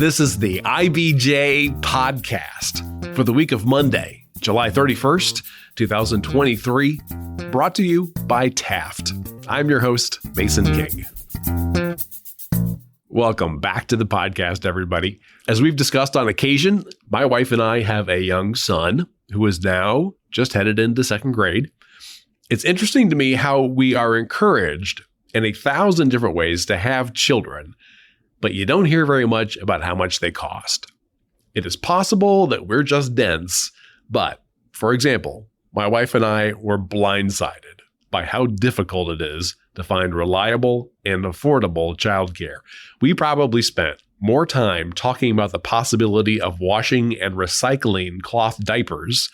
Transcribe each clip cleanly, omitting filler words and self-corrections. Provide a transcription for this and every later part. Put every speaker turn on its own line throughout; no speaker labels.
This is the IBJ Podcast for the week of Monday, July 31st, 2023, brought to you by Taft. I'm your host, Mason King. Welcome back to the podcast, everybody. As we've discussed on occasion, my wife and I have a young son who is now just headed into second grade. It's interesting to me how we are encouraged in 1,000 different ways to have children, but you don't hear very much about how much they cost. It is possible that we're just dense, but for example, my wife and I were blindsided by how difficult it is to find reliable and affordable childcare. We probably spent more time talking about the possibility of washing and recycling cloth diapers,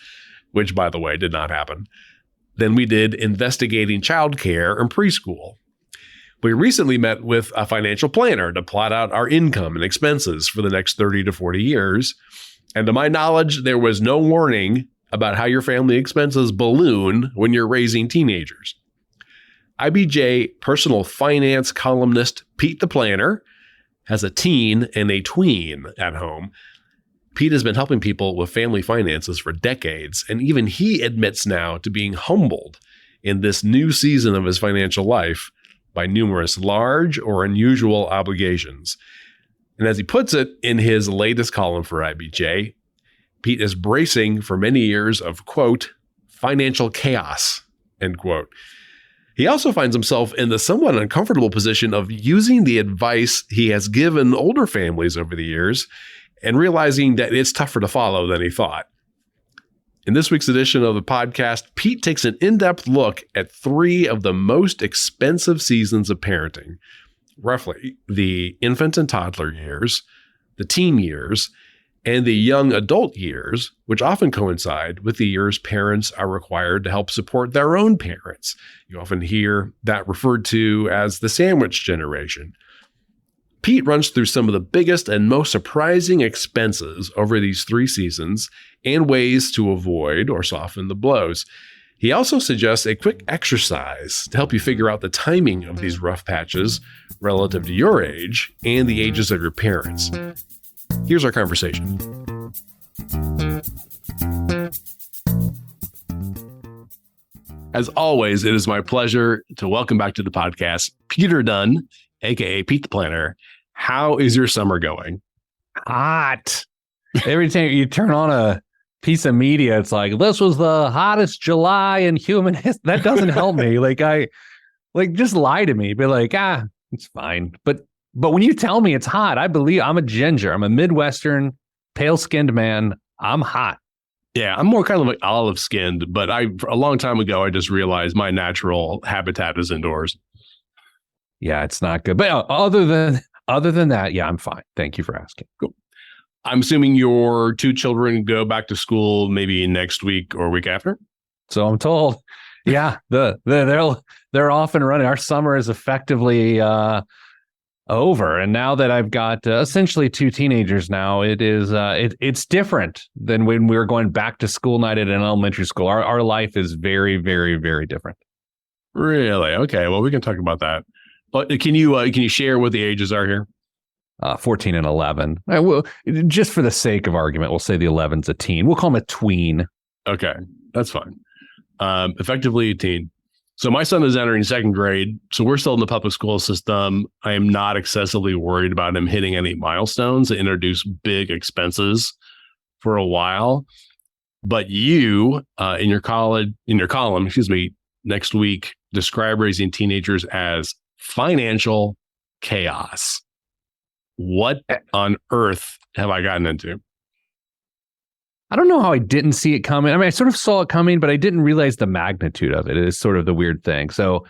which by the way did not happen, than we did investigating childcare in preschool. We recently met with a financial planner to plot out our income and expenses for the next 30 to 40 years. And to my knowledge, there was no warning about how your family expenses balloon when you're raising teenagers. IBJ personal finance columnist Pete the Planner has a teen and a tween at home. Pete has been helping people with family finances for decades, and even he admits now to being humbled in this new season of his financial life by numerous large or unusual obligations. And as he puts it in his latest column for IBJ, Pete is bracing for many years of, quote, financial chaos, end quote. He also finds himself in the somewhat uncomfortable position of using the advice he has given older families over the years and realizing that it's tougher to follow than he thought. In this week's edition of the podcast, Pete takes an in-depth look at 3 of the most expensive seasons of parenting, roughly the infant and toddler years, the teen years, and the young adult years, which often coincide with the years parents are required to help support their own parents. You often hear that referred to as the sandwich generation. Pete runs through some of the biggest and most surprising expenses over these 3 seasons and ways to avoid or soften the blows. He also suggests a quick exercise to help you figure out the timing of these rough patches relative to your age and the ages of your parents. Here's our conversation. As always, it is my pleasure to welcome back to the podcast, Peter Dunn, aka Pete the Planner. How is your summer going?
Hot. Every time you turn on a piece of media, it's like, this was the hottest July in human history. That doesn't help me. Just lie to me. Be like, it's fine. But when you tell me it's hot, I believe. I'm a ginger. I'm a Midwestern, pale-skinned man. I'm hot.
Yeah, I'm more kind of like olive-skinned, but a long time ago, I just realized my natural habitat is indoors.
Yeah, it's not good. But other than that, yeah, I'm fine. Thank you for asking.
Cool. I'm assuming your 2 children go back to school maybe next week or week after?
So I'm told. Yeah, they're off and running. Our summer is effectively over. And now that I've got essentially 2 teenagers now, it's different than when we were going back to school night at an elementary school. Our life is very, very, very different.
Really? Okay. Well, we can talk about that. But can you share what the ages are here?
14 and 11. Well, just for the sake of argument, we'll say the 11's a teen. We'll call him a tween.
Okay, that's fine. Effectively a teen. So my son is entering second grade. So we're still in the public school system. I am not excessively worried about him hitting any milestones that introduce big expenses for a while. But you, in your column, next week, describe raising teenagers as financial chaos. What on earth have I gotten into?
I don't know how I didn't see it coming. I mean, I sort of saw it coming, but I didn't realize the magnitude of it. It is sort of the weird thing. So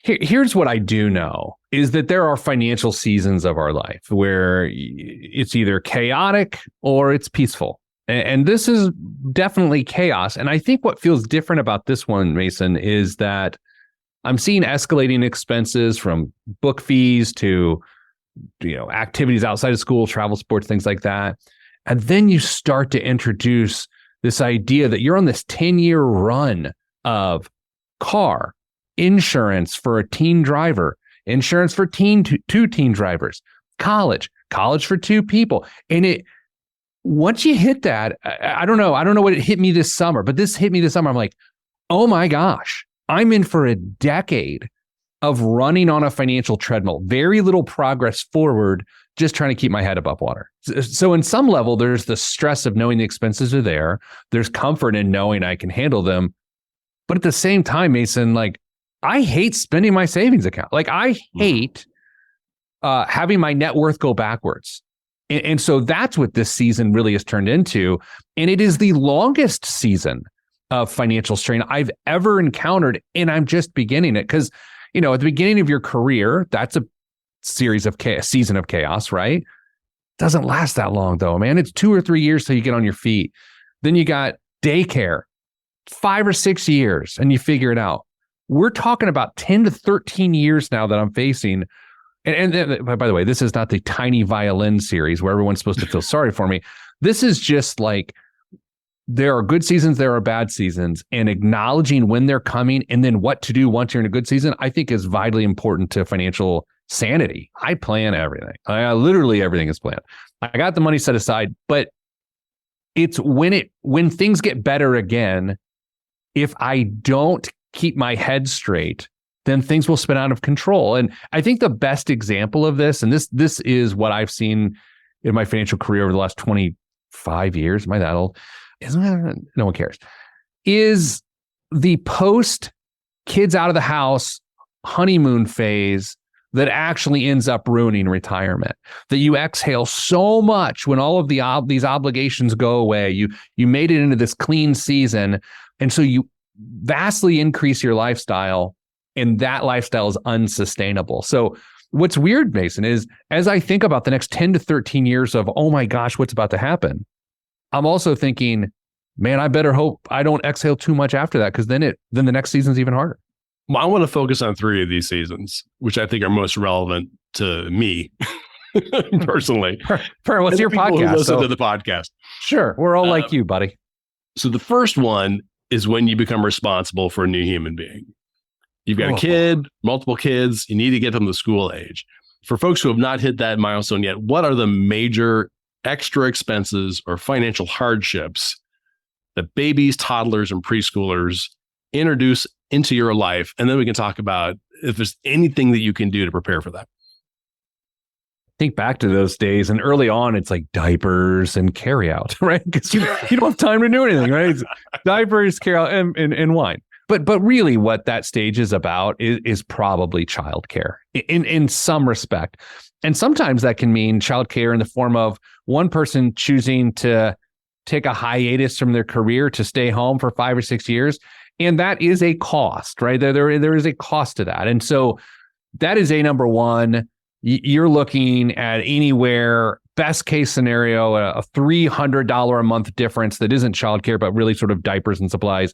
here's what I do know is that there are financial seasons of our life where it's either chaotic or it's peaceful. And this is definitely chaos. And I think what feels different about this one, Mason, is that I'm seeing escalating expenses from book fees to, activities outside of school, travel, sports, things like that. And then you start to introduce this idea that you're on this 10-year run of car, insurance for a teen driver, insurance for two teen drivers, college, college for two people. And once you hit that, I don't know what it hit me this summer, but this hit me this summer. I'm like, oh my gosh, I'm in for a decade of running on a financial treadmill, very little progress forward, just trying to keep my head above water. So in some level, there's the stress of knowing the expenses are there. There's comfort in knowing I can handle them. But at the same time, Mason, like, I hate spending my savings account. Like, I hate having my net worth go backwards. And so that's what this season really has turned into. And it is the longest season of financial strain I've ever encountered. And I'm just beginning it because, at the beginning of your career, that's a season of chaos, right? Doesn't last that long though, man. It's 2 or 3 years till you get on your feet. Then you got daycare, 5 or 6 years, and you figure it out. We're talking about 10 to 13 years now that I'm facing. And by the way, this is not the tiny violin series where everyone's supposed to feel sorry for me. This is just like, there are good seasons, there are bad seasons, and acknowledging when they're coming and then what to do once you're in a good season, I think is vitally important to financial sanity. I plan everything. Literally everything is planned. I got the money set aside, but it's when things get better again, if I don't keep my head straight, then things will spin out of control. And I think the best example of this, and this is what I've seen in my financial career over the last 25 years, am I that old? No one cares, is the post kids out of the house honeymoon phase that actually ends up ruining retirement. That you exhale so much when all of these obligations go away. You made it into this clean season, and so you vastly increase your lifestyle, and that lifestyle is unsustainable. So what's weird, Mason, is as I think about the next 10 to 13 years of, oh my gosh, what's about to happen, I'm also thinking, man, I better hope I don't exhale too much after that, because then the next season's even harder.
Well, I want to focus on 3 of these seasons, which I think are most relevant to me personally.
What's your podcast?
Who listen to the podcast.
Sure. We're all like you, buddy.
So the first one is when you become responsible for a new human being. You've got a kid, multiple kids. You need to get them to school age. For folks who have not hit that milestone yet, what are the major extra expenses or financial hardships that babies, toddlers, and preschoolers introduce into your life? And then we can talk about if there's anything that you can do to prepare for that.
Think back to those days, and early on, it's like diapers and carry out, right? Because you don't have time to do anything, right? It's diapers, carry out, and wine. But really what that stage is about is probably childcare in some respect. And sometimes that can mean childcare in the form of one person choosing to take a hiatus from their career to stay home for 5 or 6 years. And that is a cost, right? There is a cost to that. And so that is a number one. You're looking at anywhere, best case scenario, a $300 a month difference that isn't childcare, but really sort of diapers and supplies,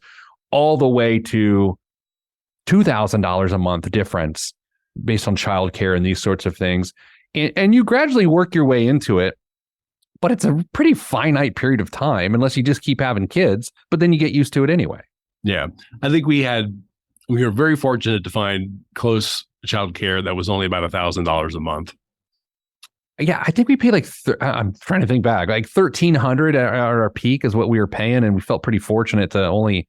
all the way to $2,000 a month difference based on childcare and these sorts of things. And you gradually work your way into it, but it's a pretty finite period of time unless you just keep having kids, but then you get used to it anyway. Yeah.
I think we were very fortunate to find close childcare that was only about $1,000 a month.
Yeah, I think we paid I'm trying to think back, like $1,300 at our peak is what we were paying, and we felt pretty fortunate to only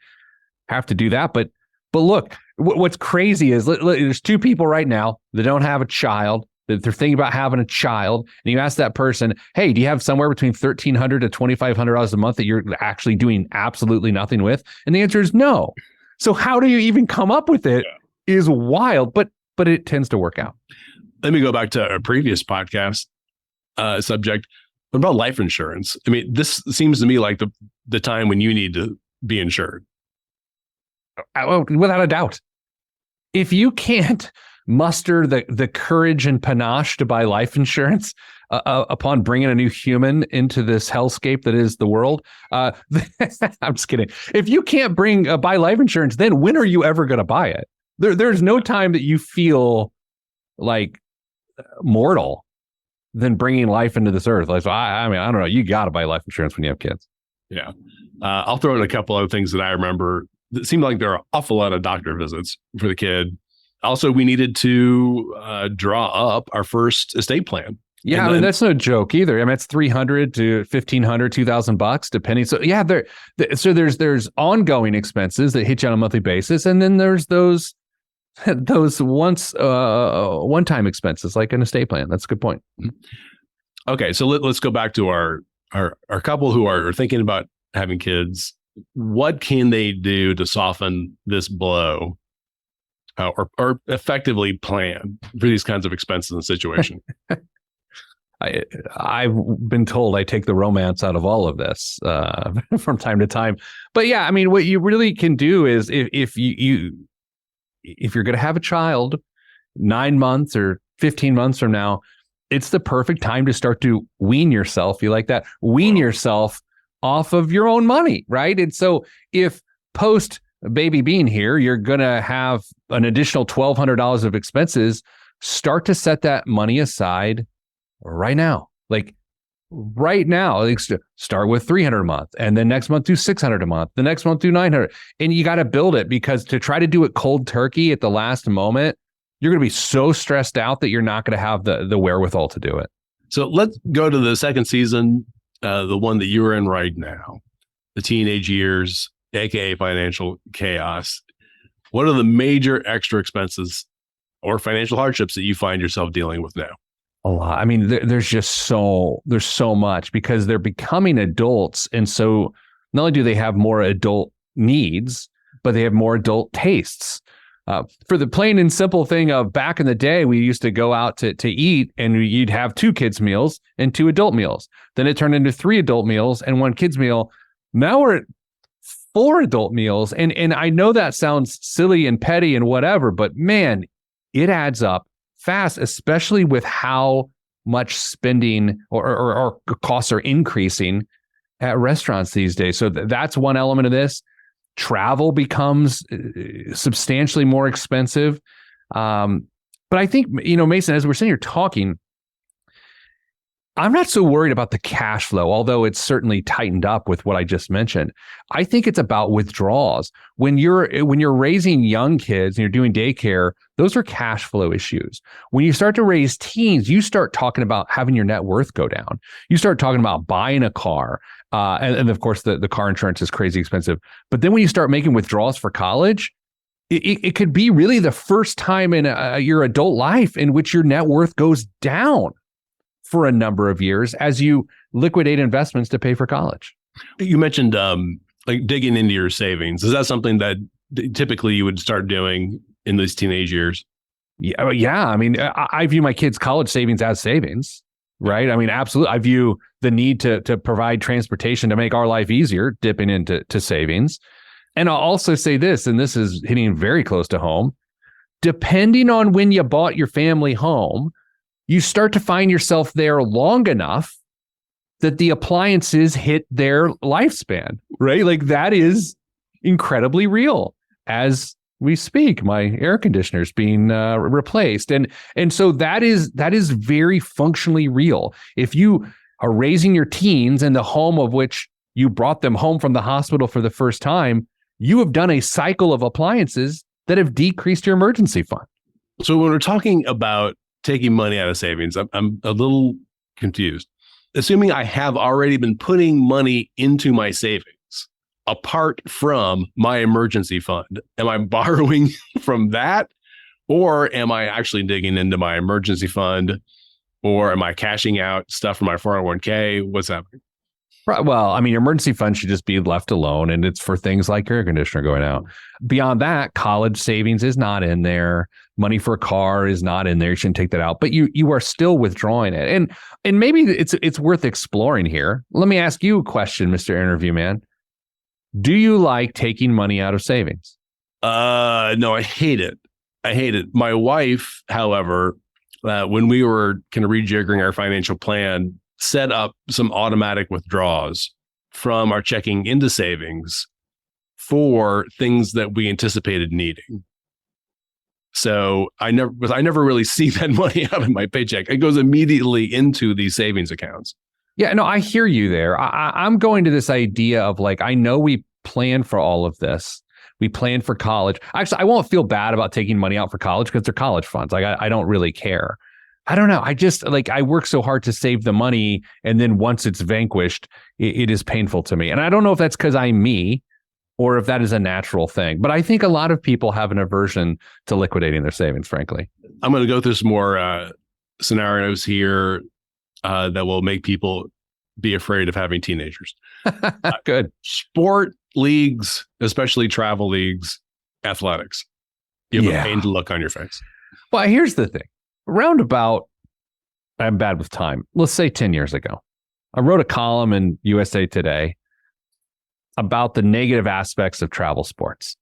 have to do that. But look, what's crazy is there's 2 people right now that don't have a child, that they're thinking about having a child, and you ask that person, hey, do you have somewhere between $1,300 to $2,500 a month that you're actually doing absolutely nothing with? And the answer is no. So how do you even come up with it? Is wild, but it tends to work out.
Let me go back to a previous podcast subject. What about life insurance? I mean, this seems to me like the time when you need to be insured.
Without a doubt. If you can't muster the courage and panache to buy life insurance upon bringing a new human into this hellscape that is the world, I'm just kidding. If you can't buy life insurance, then when are you ever going to buy it? There's no time that you feel like mortal than bringing life into this earth. Like, so I mean, I don't know. You got to buy life insurance when you have kids.
Yeah. I'll throw in a couple other things that I remember. It seemed like there are an awful lot of doctor visits for the kid. Also, we needed to draw up our first estate plan.
Yeah, I mean, that's no joke either. I mean, it's $300 to $1,500, $2,000 depending. So yeah, there's ongoing expenses that hit you on a monthly basis, and then there's those one-time expenses like an estate plan. That's a good point.
Okay, so let's go back to our couple who are thinking about having kids. What can they do to soften this blow, or effectively plan for these kinds of expenses and situation?
I've been told I take the romance out of all of this from time to time. But yeah, I mean, what you really can do is if you're going to have a child 9 months or 15 months from now, it's the perfect time to start to wean yourself. You like that? Wean yourself off of your own money, right? And so if post baby being here, you're going to have an additional $1,200 of expenses, start to set that money aside right now. Like start with $300 a month, and then next month do $600 a month, the next month do $900. And you got to build it, because to try to do it cold turkey at the last moment, you're going to be so stressed out that you're not going to have the wherewithal to do it. So
let's go to the second season, the one that you're in right now, the teenage years, aka financial chaos. What are the major extra expenses or financial hardships that you find yourself dealing with now?
A lot. I mean, there's so much, because they're becoming adults. And so not only do they have more adult needs, but they have more adult tastes. For the plain and simple thing of back in the day, we used to go out to eat, and you'd have 2 kids meals and 2 adult meals. Then it turned into 3 adult meals and 1 kids meal. Now we're at 4 adult meals. And I know that sounds silly and petty and whatever, but man, it adds up fast, especially with how much spending or costs are increasing at restaurants these days. So that's one element of this. Travel becomes substantially more expensive. But I think, Mason, as we're sitting here talking, I'm not so worried about the cash flow, although it's certainly tightened up with what I just mentioned. I think it's about withdrawals. When you're raising young kids and you're doing daycare, those are cash flow issues. When you start to raise teens, you start talking about having your net worth go down. You start talking about buying a car. And of course, the car insurance is crazy expensive. But then when you start making withdrawals for college, it could be really the first time in your adult life in which your net worth goes down for a number of years as you liquidate investments to pay for college.
You mentioned like digging into your savings. Is that something that typically you would start doing in these teenage years?
Yeah. I mean, I view my kids' college savings as savings, right? I mean, absolutely. I view the need to provide transportation to make our life easier, dipping into savings. And I'll also say this, and this is hitting very close to home. Depending on when you bought your family home, you start to find yourself there long enough that the appliances hit their lifespan, right? Like that is incredibly real as we speak. My air conditioner's being replaced. And so that is very functionally real. If you are raising your teens in the home of which you brought them home from the hospital for the first time, you have done a cycle of appliances that have decreased your emergency fund.
So when we're talking about taking money out of savings, I'm a little confused. Assuming I have already been putting money into my savings apart from my emergency fund, am I borrowing from that, or am I actually digging into my emergency fund, or am I cashing out stuff from my 401k? What's happening?
Well, I mean, your emergency fund should just be left alone, and it's for things like air conditioner going out. Beyond that, college savings is not in there. Money for a car is not in there. You shouldn't take that out, but you are still withdrawing it. And maybe it's worth exploring here. Let me ask you a question, Mr. Interview Man. Do you like taking money out of savings?
No, I hate it. My wife, however, when we were kind of rejiggering our financial plan, set up some automatic witdraws from our checking into savings for things that we anticipated needing. So I never really see that money out of my paycheck. It goes immediately into these savings accounts.
Yeah, no, I hear you there. I'm going to this idea of like, I know we plan for all of this. We plan for college. Actually, I won't feel bad about taking money out for college because they're college funds. Like I don't really care. I don't know. I just I work so hard to save the money. And then once it's vanquished, it is painful to me. And I don't know if that's because I'm me or if that is a natural thing. But I think a lot of people have an aversion to liquidating their savings, frankly.
I'm going to go through some more scenarios here that will make people be afraid of having teenagers.
Good.
Sport leagues, especially travel leagues, athletics. You have a pained look on your face.
Well, here's the thing. Roundabout, I'm bad with time. Let's say 10 years ago, I wrote a column in USA Today about the negative aspects of travel sports.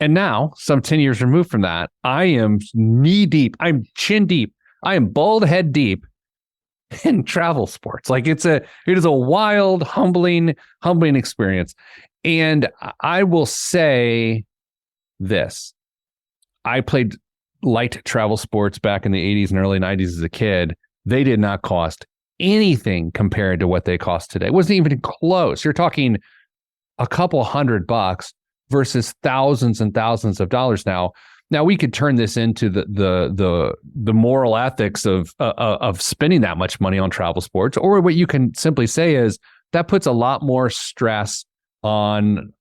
And now, some 10 years removed from that, I am knee deep. I'm chin deep. I am bald head deep in travel sports. It is a wild, humbling experience. And I will say this. I played light travel sports back in the 80s and early 90s as a kid. They did not cost anything compared to what they cost today. It wasn't even close. You're talking a couple $100 versus thousands and thousands of dollars now. Now we could turn this into the moral ethics of spending that much money on travel sports, or what you can simply say is that puts a lot more stress on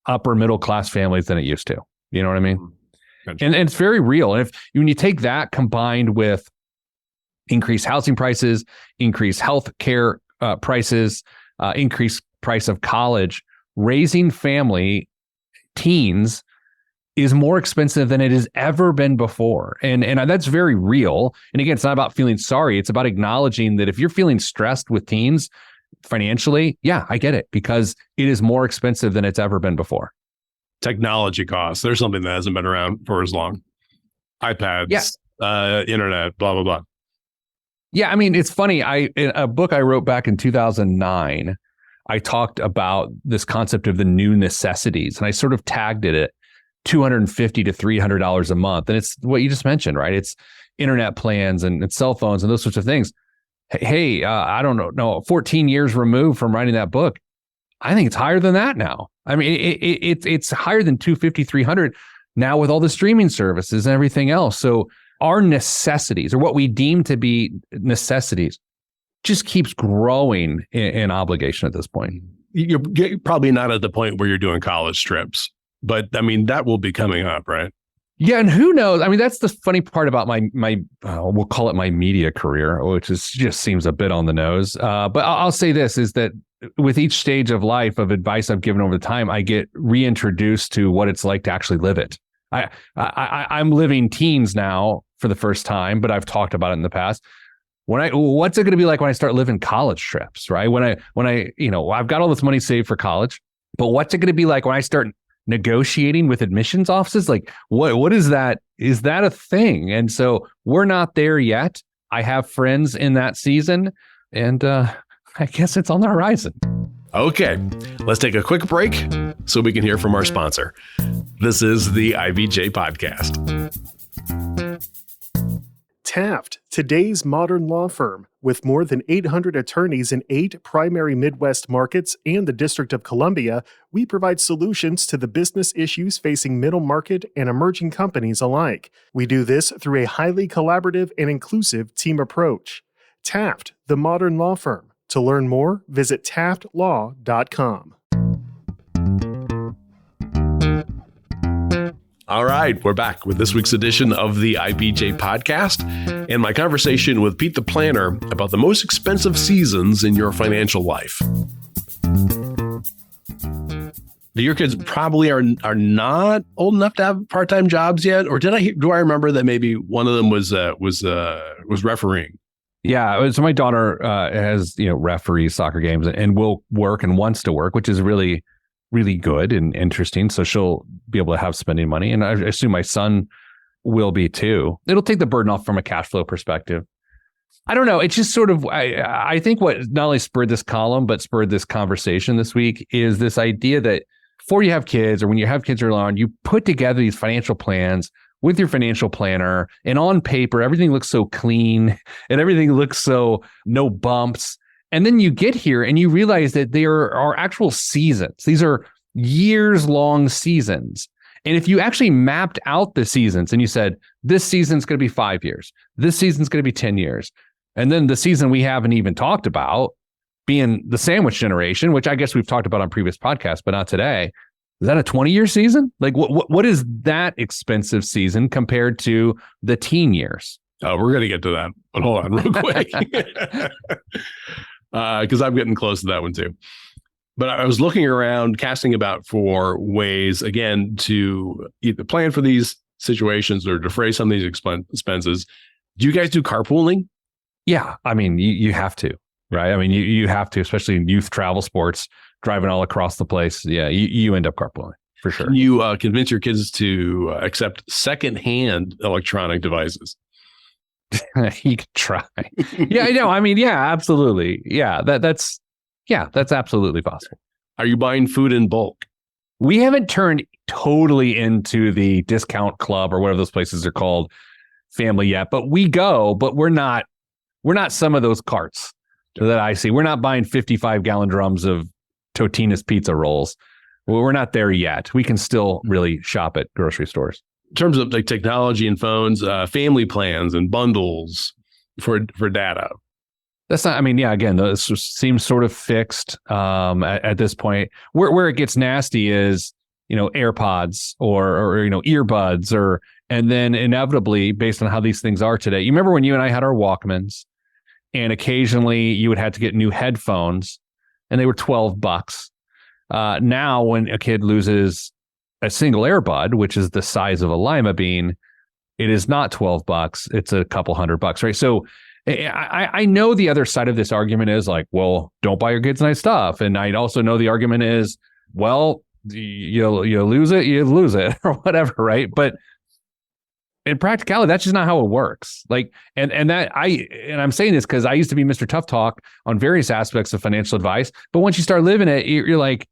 upper middle class families than it used to. You know what I mean? And it's very real. And when you take that combined with increased housing prices, increased health care prices, increased price of college, raising teens is more expensive than it has ever been before. And that's very real. And again, it's not about feeling sorry. It's about acknowledging that if you're feeling stressed with teens financially, yeah, I get it, because it is more expensive than it's ever been before.
Technology costs. There's something that hasn't been around for as long. iPads, internet, blah, blah, blah.
Yeah, I mean, it's funny. In a book I wrote back in 2009, I talked about this concept of the new necessities, and I sort of tagged it at $250 to $300 a month. And it's what you just mentioned, right? It's internet plans and cell phones and those sorts of things. Hey, I don't know, 14 years removed from writing that book, I think it's higher than that now. I mean, it's higher than $250, $300 now with all the streaming services and everything else. So our necessities, or what we deem to be necessities, just keeps growing in obligation at this point.
You're probably not at the point where you're doing college trips, but I mean, that will be coming up, right?
Yeah, and who knows? I mean, that's the funny part about my we'll call it my media career, which just seems a bit on the nose. But I'll say this, is that with each stage of life of advice I've given over the time, I get reintroduced to what it's like to actually live it. I'm living teens now for the first time, but I've talked about it in the past. What's it going to be like when I start living college trips, right? When I I've got all this money saved for college, but what's it going to be like when I start negotiating with admissions offices? Like, what is that? Is that a thing? And so we're not there yet. I have friends in that season, and I guess it's on the horizon.
Okay, let's take a quick break so we can hear from our sponsor. This is the IBJ Podcast.
Taft, today's modern law firm. With more than 800 attorneys in 8 primary Midwest markets and the District of Columbia, we provide solutions to the business issues facing middle market and emerging companies alike. We do this through a highly collaborative and inclusive team approach. Taft, the modern law firm. To learn more, visit taftlaw.com.
All right, we're back with this week's edition of the IBJ Podcast and my conversation with Pete the Planner about the most expensive seasons in your financial life. Your kids probably are not old enough to have part-time jobs yet, or do I remember that maybe one of them was refereeing?
Yeah, so my daughter has referees soccer games and will work and wants to work, which is really, really good and interesting. So she'll be able to have spending money. And I assume my son will be too. It'll take the burden off from a cash flow perspective. I don't know. It's just sort of, I think what not only spurred this column, but spurred this conversation this week is this idea that before you have kids, or when you have kids early on, you put together these financial plans with your financial planner, and on paper, everything looks so clean and everything looks so no bumps. And then you get here and you realize that there are actual seasons. These are years long seasons. And if you actually mapped out the seasons and you said, This season's going to be 5 years. This season's going to be 10 years. And then the season we haven't even talked about being the sandwich generation, which I guess we've talked about on previous podcasts, but not today. Is that a 20-year season? Like what is that expensive season compared to the teen years?
Oh, we're going to get to that, but hold on real quick. Because I'm getting close to that one too. But I was looking around, casting about for ways, again, to either plan for these situations or defray some of these expenses. Do you guys do carpooling?
Yeah. I mean, you have to, right? I mean, you have to, especially in youth travel sports, driving all across the place. Yeah, you end up carpooling for sure.
Can you convince your kids to accept secondhand electronic devices?
You could try. Yeah, I know. I mean, yeah, absolutely. Yeah, that's absolutely possible.
Are you buying food in bulk?
We haven't turned totally into the discount club or whatever those places are called family yet, but we go, but we're not some of those carts that I see. We're not buying 55-gallon drums of Totino's pizza rolls. Well, we're not there yet. We can still really shop at grocery stores.
In terms of like technology and phones, family plans and bundles for data.
That's not, I mean, yeah, again, this seems sort of fixed at this point. Where it gets nasty is, AirPods or earbuds and then inevitably, based on how these things are today. You remember when you and I had our Walkmans and occasionally you would have to get new headphones and they were $12. Now when a kid loses a single earbud, which is the size of a lima bean, it is not $12. It's a couple $100, right? So I know the other side of this argument is like, well, don't buy your kids nice stuff. And I also know the argument is, well, you lose it or whatever, right? But in practicality, that's just not how it works. Like, and I'm saying this because I used to be Mr. Tough Talk on various aspects of financial advice. But once you start living it, you're like,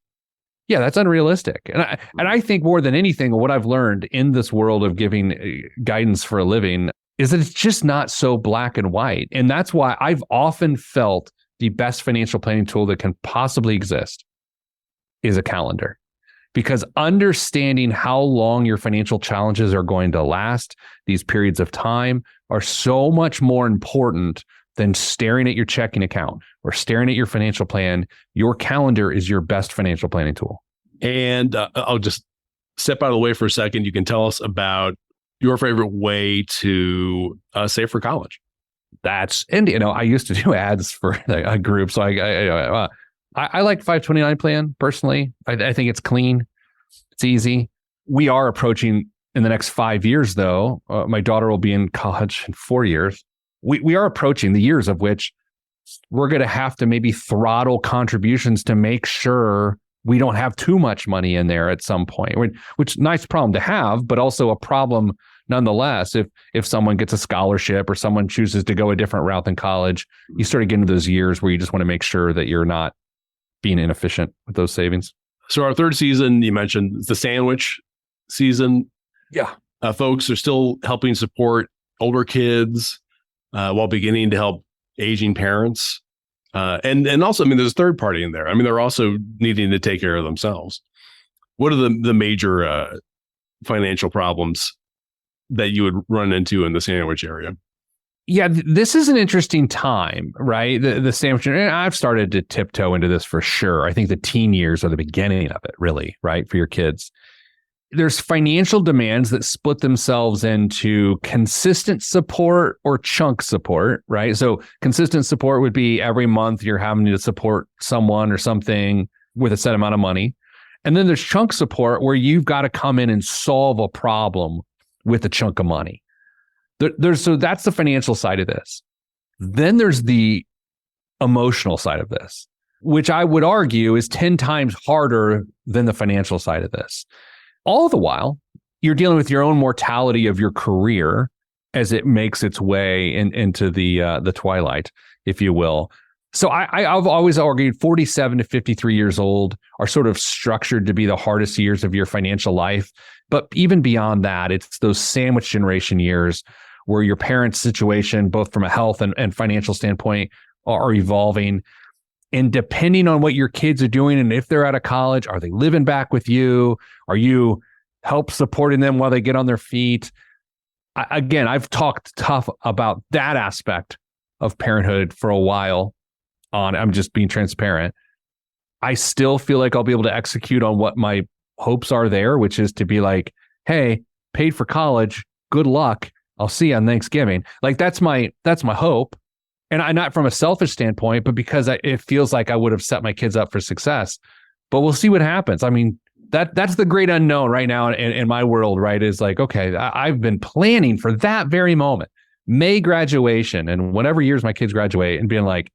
yeah, that's unrealistic. And I think more than anything, what I've learned in this world of giving guidance for a living is that it's just not so black and white. And that's why I've often felt the best financial planning tool that can possibly exist is a calendar. Because understanding how long your financial challenges are going to last, these periods of time, are so much more important than staring at your checking account or staring at your financial plan. Your calendar is your best financial planning tool. And
I'll just step out of the way for a second. You can tell us about your favorite way to save for college.
I used to do ads for a group. So I like 529 plan personally. I think it's clean. It's easy. We are approaching in the next 5 years, though. My daughter will be in college in 4 years. We are approaching the years of which we're going to have to maybe throttle contributions to make sure we don't have too much money in there at some point, which nice problem to have, but also a problem nonetheless. If someone gets a scholarship or someone chooses to go a different route than college, you start to get into those years where you just want to make sure that you're not being inefficient with those savings.
So our third season, you mentioned the sandwich season.
Yeah.
Folks are still helping support older kids while beginning to help aging parents. And also, I mean, there's a third party in there. I mean, they're also needing to take care of themselves. What are the major financial problems that you would run into in the sandwich area?
Yeah, this is an interesting time, right? The sandwich, and I've started to tiptoe into this for sure. I think the teen years are the beginning of it, really, right? For your kids. There's financial demands that split themselves into consistent support or chunk support, right? So consistent support would be every month you're having to support someone or something with a set amount of money. And then there's chunk support where you've got to come in and solve a problem with a chunk of money. So that's the financial side of this. Then there's the emotional side of this, which I would argue is 10 times harder than the financial side of this. All the while, you're dealing with your own mortality of your career as it makes its way into the twilight, if you will. So I've always argued 47 to 53 years old are sort of structured to be the hardest years of your financial life. But even beyond that, it's those sandwich generation years where your parents' situation, both from a health and financial standpoint, are evolving. And depending on what your kids are doing, and if they're out of college, are they living back with you? Are you help supporting them while they get on their feet? I've talked tough about that aspect of parenthood for a while. I'm just being transparent. I still feel like I'll be able to execute on what my hopes are there, which is to be like, hey, paid for college, good luck. I'll see you on Thanksgiving. Like that's my hope. And I not from a selfish standpoint, but because it feels like I would have set my kids up for success. But we'll see what happens. I mean, that's the great unknown right now in my world, right? Is like, okay, I've been planning for that very moment, May graduation, and whatever years my kids graduate, and being like,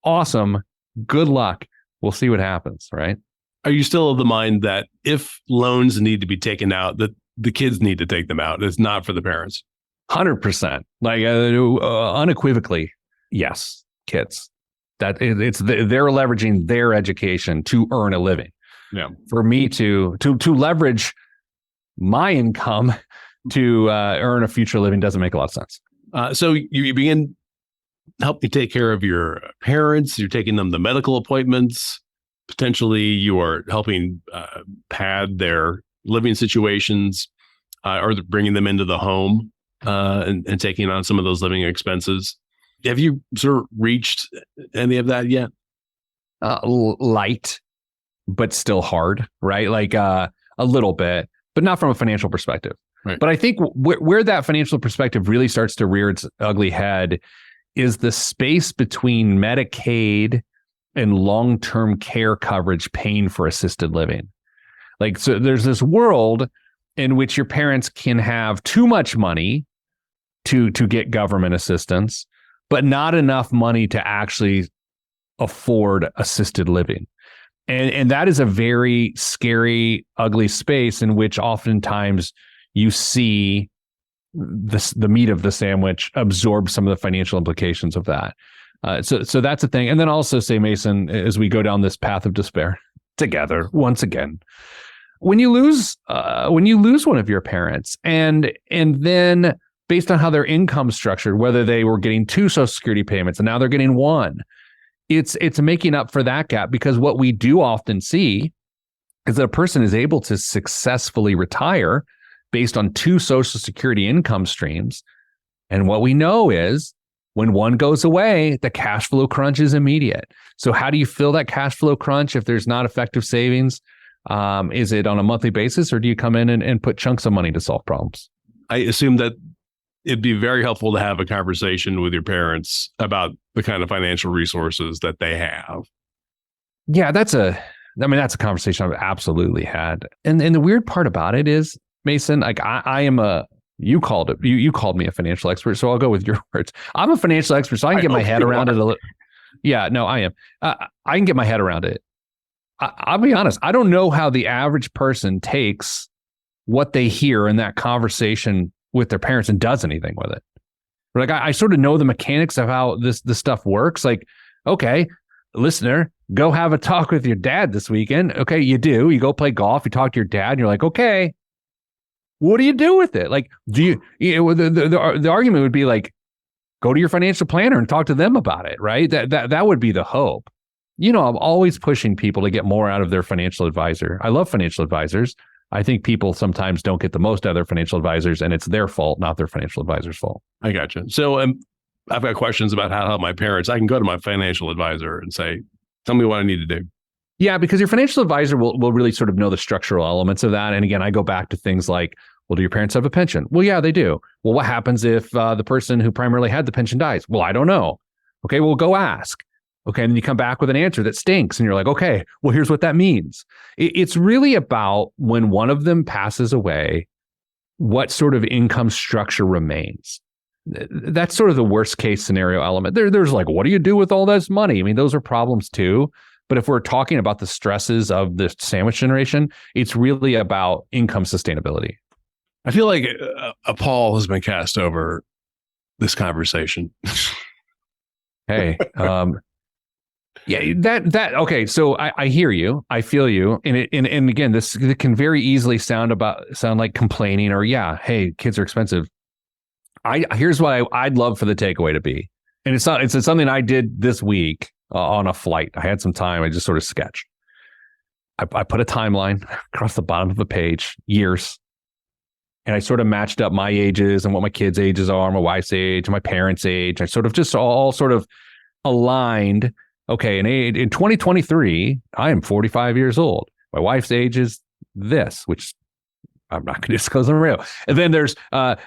awesome, good luck. We'll see what happens, right?
Are you still of the mind that if loans need to be taken out, that the kids need to take them out? It's not for the parents.
100%, like unequivocally, yes, kids. That they're leveraging their education to earn a living.
Yeah.
For me to leverage my income to earn a future living doesn't make a lot of sense.
So you begin helping take care of your parents. You're taking them to medical appointments. Potentially, you are helping pad their living situations, or bringing them into the home and taking on some of those living expenses. Have you sort of reached any of that yet?
Light, but still hard, right? Like a little bit, but not from a financial perspective.
Right.
But I think where that financial perspective really starts to rear its ugly head is the space between Medicaid and long-term care coverage paying for assisted living. Like, so there's this world in which your parents can have too much money to get government assistance, but not enough money to actually afford assisted living. And that is a very scary, ugly space in which oftentimes you see the meat of the sandwich absorb some of the financial implications of that. So that's a thing. And then also say, Mason, as we go down this path of despair together, once again, when you lose one of your parents, and then based on how their income structured, whether they were getting 2 Social Security payments and now they're getting 1, it's making up for that gap, because what we do often see is that a person is able to successfully retire based on 2 Social Security income streams. And what we know is when one goes away, the cash flow crunch is immediate. So how do you fill that cash flow crunch if there's not effective savings? Is it on a monthly basis, or do you come in and put chunks of money to solve problems?
I assume that it'd be very helpful to have a conversation with your parents about the kind of financial resources that they have.
Yeah, that's a conversation I've absolutely had. And the weird part about it is, Mason, like I am you called me a financial expert, so I'll go with your words. I'm a financial expert, so I can get my head around it a little. Yeah, no, I am. I can get my head around it. I'll be honest. I don't know how the average person takes what they hear in that conversation with their parents and does anything with it. Like I sort of know the mechanics of how this stuff works. Like, okay, listener, go have a talk with your dad this weekend. Okay, you do. You go play golf. You talk to your dad, and you're like, okay, what do you do with it? Like, the argument would be like, go to your financial planner and talk to them about it, right? That would be the hope. You know, I'm always pushing people to get more out of their financial advisor. I love financial advisors. I think people sometimes don't get the most out of their financial advisors, and it's their fault, not their financial advisor's fault.
I gotcha. So I've got questions about how to help my parents. I can go to my financial advisor and say, tell me what I need to do.
Yeah, because your financial advisor will really sort of know the structural elements of that. And again, I go back to things like, well, do your parents have a pension? Well, yeah, they do. Well, what happens if the person who primarily had the pension dies? Well, I don't know. Okay, well, go ask. Okay, and then you come back with an answer that stinks, and you're like, okay, well, here's what that means. It's really about when one of them passes away, what sort of income structure remains. That's sort of the worst case scenario element. There's like, what do you do with all this money? I mean, those are problems too. But if we're talking about the stresses of the sandwich generation, it's really about income sustainability.
I feel like a pall has been cast over this conversation.
Hey, yeah, okay. So I hear you, I feel you, and again, this can very easily sound like complaining, or yeah, hey, kids are expensive. Here's what I'd love for the takeaway to be, and it's something I did this week on a flight. I had some time. I just sort of sketched. I put a timeline across the bottom of the page, years. and I sort of matched up my ages and what my kids' ages are, my wife's age, my parents' age. I sort of just all sort of aligned. Okay, in 2023, I am 45 years old. My wife's age is this, which I'm not going to disclose on the radio. And then there's my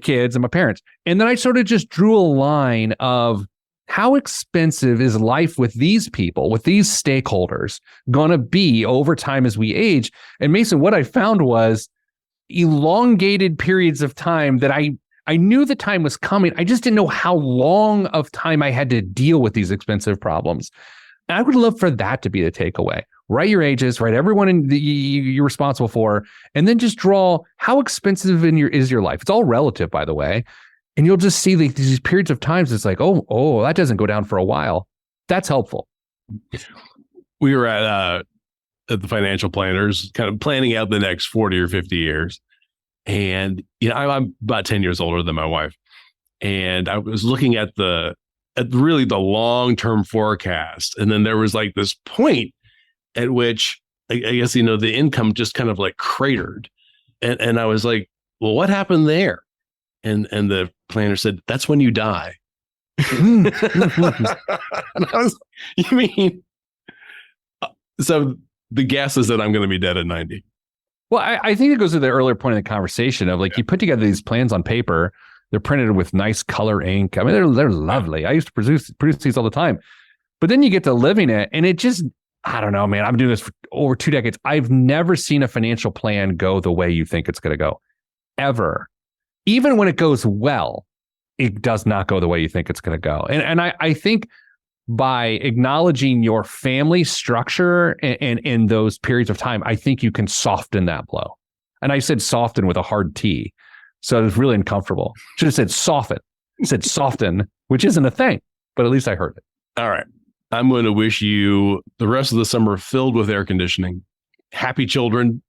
kids and my parents. And then I sort of just drew a line of how expensive is life with these people, with these stakeholders, going to be over time as we age. And Mason, what I found was elongated periods of time that I knew the time was coming. I just didn't know how long of time I had to deal with these expensive problems. And I would love for that to be the takeaway. Write your ages, write everyone you're responsible for, and then just draw how expensive is your life. It's all relative, by the way. And you'll just see these periods of times. It's like, oh, that doesn't go down for a while. That's helpful.
We were at the financial planners, kind of planning out the next 40 or 50 years. And I'm about 10 years older than my wife. And I was looking at really the long-term forecast. And then there was like this point at which I guess, the income just kind of like cratered. And I was like, well, what happened there? And the planner said, that's when you die. And I was, you mean? So the guess is that I'm going to be dead at 90.
Well, I think it goes to the earlier point in the conversation of like, you put together these plans on paper, they're printed with nice color ink. I mean, they're lovely. I used to produce these all the time, but then you get to living it and it just, I don't know, man, I'm doing this for over 2 decades. I've never seen a financial plan go the way you think it's going to go, ever. Even when it goes well, it does not go the way you think it's going to go. And I think by acknowledging your family structure and in those periods of time, I think you can soften that blow. And I said soften with a hard T. So it was really uncomfortable. Should have said soften. I said soften, which isn't a thing, but at least I heard it.
All right. I'm going to wish you the rest of the summer filled with air conditioning, happy children,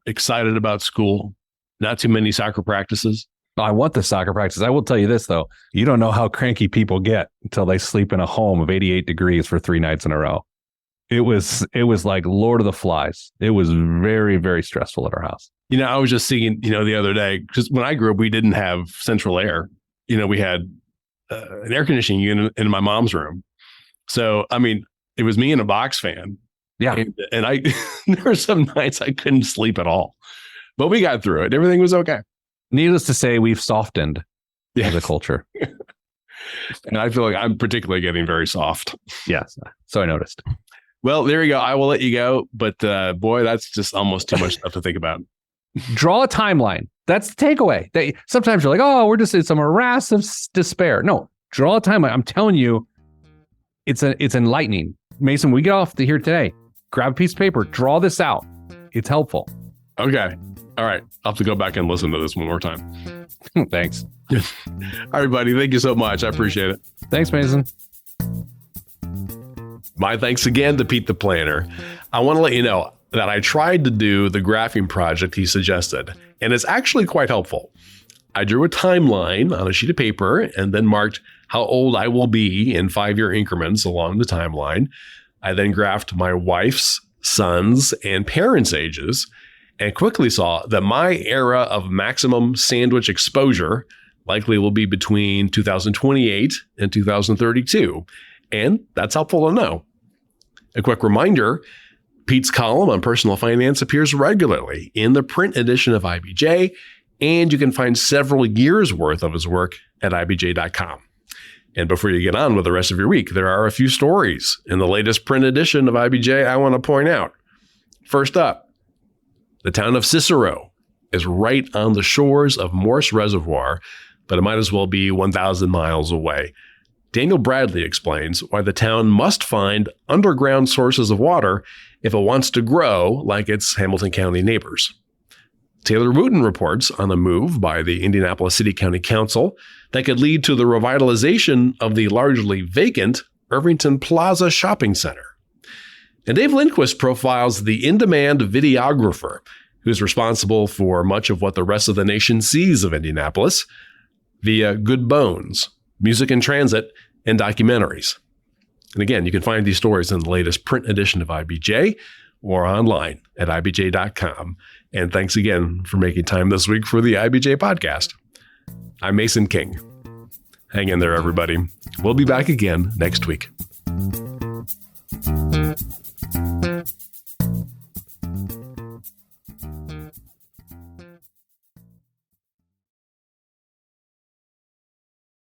excited about school, not too many soccer practices.
I want the soccer practice. I will tell you this, though. You don't know how cranky people get until they sleep in a home of 88 degrees for 3 nights in a row. It was like Lord of the Flies. It was very, very stressful at our house.
I was just seeing, the other day, because when I grew up, we didn't have central air. We had an air conditioning unit in my mom's room. So, I mean, it was me and a box fan.
Yeah.
And I, there were some nights I couldn't sleep at all, but we got through it. Everything was okay.
Needless to say, we've softened as a culture.
And I feel like I'm particularly getting very soft.
Yes. So I noticed.
Well, there you go. I will let you go. But boy, that's just almost too much stuff to think about.
Draw a timeline. That's the takeaway. Sometimes you're like, oh, we're just in some morass of despair. No, draw a timeline. I'm telling you, it's enlightening. Mason, we get off to here today. Grab a piece of paper, draw this out. It's helpful.
Okay. All right. I'll have to go back and listen to this one more time.
Thanks.
All right, buddy. Thank you so much. I appreciate it.
Thanks, Mason.
My thanks again to Pete the Planner. I want to let you know that I tried to do the graphing project he suggested, and it's actually quite helpful. I drew a timeline on a sheet of paper and then marked how old I will be in 5-year increments along the timeline. I then graphed my wife's, son's, and parents' ages, and quickly saw that my era of maximum sandwich exposure likely will be between 2028 and 2032. And that's helpful to know. A quick reminder, Pete's column on personal finance appears regularly in the print edition of IBJ, and you can find several years' worth of his work at IBJ.com. And before you get on with the rest of your week, there are a few stories in the latest print edition of IBJ I want to point out. First up, the town of Cicero is right on the shores of Morse Reservoir, but it might as well be 1,000 miles away. Daniel Bradley explains why the town must find underground sources of water if it wants to grow like its Hamilton County neighbors. Taylor Wooten reports on a move by the Indianapolis City County Council that could lead to the revitalization of the largely vacant Irvington Plaza Shopping Center. And Dave Lindquist profiles the in-demand videographer who's responsible for much of what the rest of the nation sees of Indianapolis via Good Bones, Music in Transit, and documentaries. And again, you can find these stories in the latest print edition of IBJ or online at IBJ.com. And thanks again for making time this week for the IBJ Podcast. I'm Mason King. Hang in there, everybody. We'll be back again next week.